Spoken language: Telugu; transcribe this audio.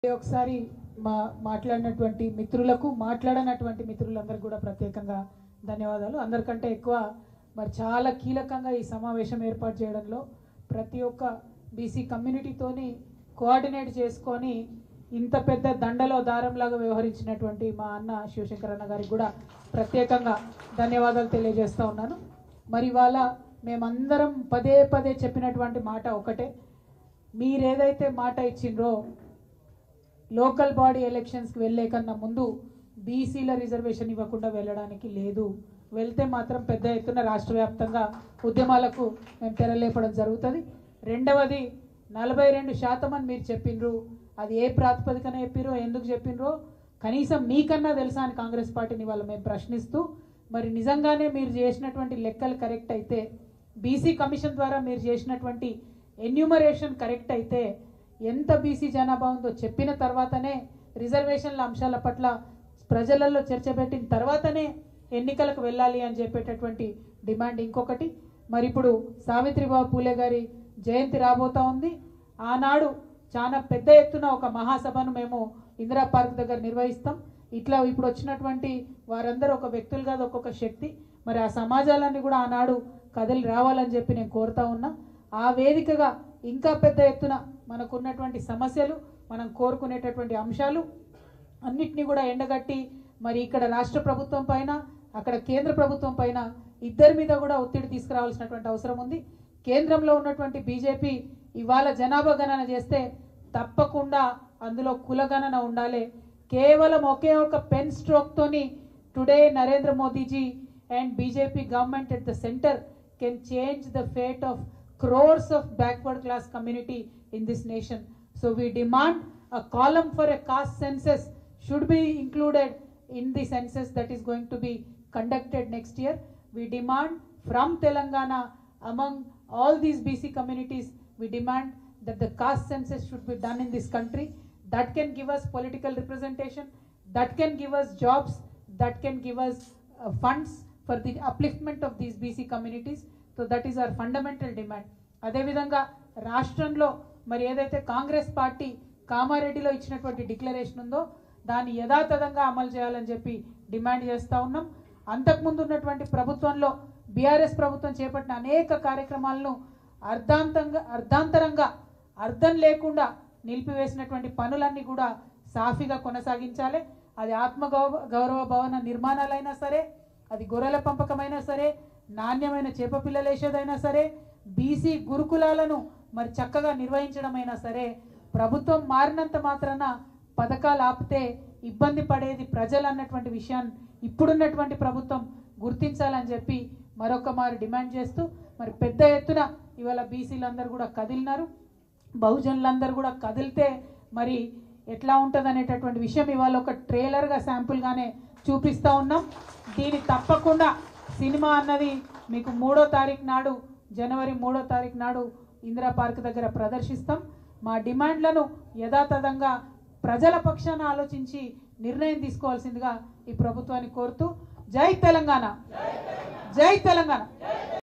ఒకసారి మాట్లాడినటువంటి మిత్రులకు మాట్లాడనటువంటి మిత్రులందరికీ కూడా ప్రత్యేకంగా ధన్యవాదాలు. అందరికంటే ఎక్కువ మరి చాలా కీలకంగా ఈ సమావేశం ఏర్పాటు చేయడంలో ప్రతి ఒక్క బీసీ కమ్యూనిటీతోని కోఆర్డినేట్ చేసుకొని ఇంత పెద్ద దండలో దారంలాగా వ్యవహరించినటువంటి మా అన్న శివశంకర్ అన్న గారికి కూడా ప్రత్యేకంగా ధన్యవాదాలు తెలియజేస్తూ ఉన్నాను. మరి ఇవాళ మేమందరం పదే పదే చెప్పినటువంటి మాట ఒకటే, మీరేదైతే మాట ఇచ్చిండ్రో లోకల్ బాడీ ఎలక్షన్స్కి వెళ్ళే కన్నా ముందు బీసీల రిజర్వేషన్ ఇవ్వకుండా వెళ్ళడానికి లేదు. వెళ్తే మాత్రం పెద్ద ఎత్తున రాష్ట్ర వ్యాప్తంగా ఉద్యమాలకు మేము తెరలేపడం జరుగుతుంది. రెండవది 42% అని మీరు చెప్పిండ్రు, అది ఏ ప్రాతిపదికన చెప్పిరో ఎందుకు చెప్పిండ్రో కనీసం మీకన్నా తెలుసా అని కాంగ్రెస్ పార్టీని వాళ్ళు మేము ప్రశ్నిస్తూ, మరి నిజంగానే మీరు చేసినటువంటి లెక్కలు కరెక్ట్ అయితే, బీసీ కమిషన్ ద్వారా మీరు చేసినటువంటి ఎన్యూమరేషన్ కరెక్ట్ అయితే, ఎంత బీసీ జనాభా ఉందో చెప్పిన తర్వాతనే రిజర్వేషన్ల అంశాల పట్ల ప్రజలలో చర్చ పెట్టిన తర్వాతనే ఎన్నికలకు వెళ్ళాలి అని చెప్పేటటువంటి డిమాండ్ ఇంకొకటి. మరి ఇప్పుడు సావిత్రిబాయి పూలే గారి జయంతి రాబోతా ఉంది. ఆనాడు చాలా పెద్ద ఎత్తున ఒక మహాసభను మేము ఇందిరా పార్క్ దగ్గర నిర్వహిస్తాం. ఇట్లా ఇప్పుడు వచ్చినటువంటి వారందరూ ఒక వ్యక్తులు కాదు, ఒక్కొక్క శక్తి. మరి ఆ సమాజాలన్నీ కూడా ఆనాడు కదిలి రావాలని చెప్పి నేను కోరుతా ఉన్నా. ఆ వేదికగా ఇంకా పెద్ద ఎత్తున మనకున్నటువంటి సమస్యలు, మనం కోరుకునేటటువంటి అంశాలు అన్నిటినీ కూడా ఎండగట్టి మరి ఇక్కడ రాష్ట్ర ప్రభుత్వం పైన, అక్కడ కేంద్ర ప్రభుత్వం పైన ఇద్దరి మీద కూడా ఒత్తిడి తీసుకురావాల్సినటువంటి అవసరం ఉంది. కేంద్రంలో ఉన్నటువంటి బీజేపీ ఇవాళ జనాభా గణన చేస్తే తప్పకుండా అందులో కులగణన ఉండాలి. కేవలం ఒకే ఒక పెన్ స్ట్రోక్తోని today Narendra Modiji and BJP government at the centre can change the fate of crores of backward class community in this nation. So we demand a column for a caste census should be included in the census that is going to be conducted next year. We demand from Telangana, among all these BC communities, we demand that the caste census should be done in this country. That can give us political representation, that can give us jobs, that can give us funds for the upliftment of these BC communities. So that is our fundamental demand. అదేవిధంగా రాష్ట్రంలో మరి ఏదైతే కాంగ్రెస్ పార్టీ కామారెడ్డిలో ఇచ్చినటువంటి డిక్లరేషన్ ఉందో దాన్ని యథాతథంగా అమలు చేయాలని చెప్పి డిమాండ్ చేస్తూ ఉన్నాం. అంతకుముందు ఉన్నటువంటి ప్రభుత్వంలో బీఆర్ఎస్ ప్రభుత్వం చేపట్టిన అనేక కార్యక్రమాలను అర్ధాంతరంగా అర్థం లేకుండా నిలిపివేసినటువంటి పనులన్నీ కూడా సాఫీగా కొనసాగించాలి. అది గౌరవ భవన నిర్మాణాలైనా సరే, అది గొర్రెల పంపకమైనా సరే, నాణ్యమైన చేప పిల్లలు వేసేదైనా సరే, బీసీ గురుకులాలను మరి చక్కగా నిర్వహించడమైనా సరే, ప్రభుత్వం మారినంత మాత్రాన పథకాలు ఆపితే ఇబ్బంది పడేది ప్రజలు అన్నటువంటి విషయాన్ని ఇప్పుడున్నటువంటి ప్రభుత్వం గుర్తించాలని చెప్పి మరొక మారు డిమాండ్ చేస్తూ, మరి పెద్ద ఎత్తున ఇవాళ బీసీలందరూ కూడా కదిలినారు. బహుజనులందరూ కూడా కదిలితే మరి ఎట్లా ఉంటుంది అనేటటువంటి విషయం ఇవాళ ఒక ట్రైలర్గా శాంపుల్గానే చూపిస్తూ ఉన్నాం. దీన్ని తప్పకుండా సినిమా అన్నది మీకు 3వ తారీఖు నాడు, జనవరి 3వ తారీఖు నాడు ఇందిరా పార్క్ దగ్గర ప్రదర్శిస్తాం. మా డిమాండ్లను యథాతథంగా ప్రజల పక్షాన ఆలోచించి నిర్ణయం తీసుకోవాల్సిందిగా ఈ ప్రభుత్వాన్ని కోరుతూ, జై తెలంగాణ, జై తెలంగాణ.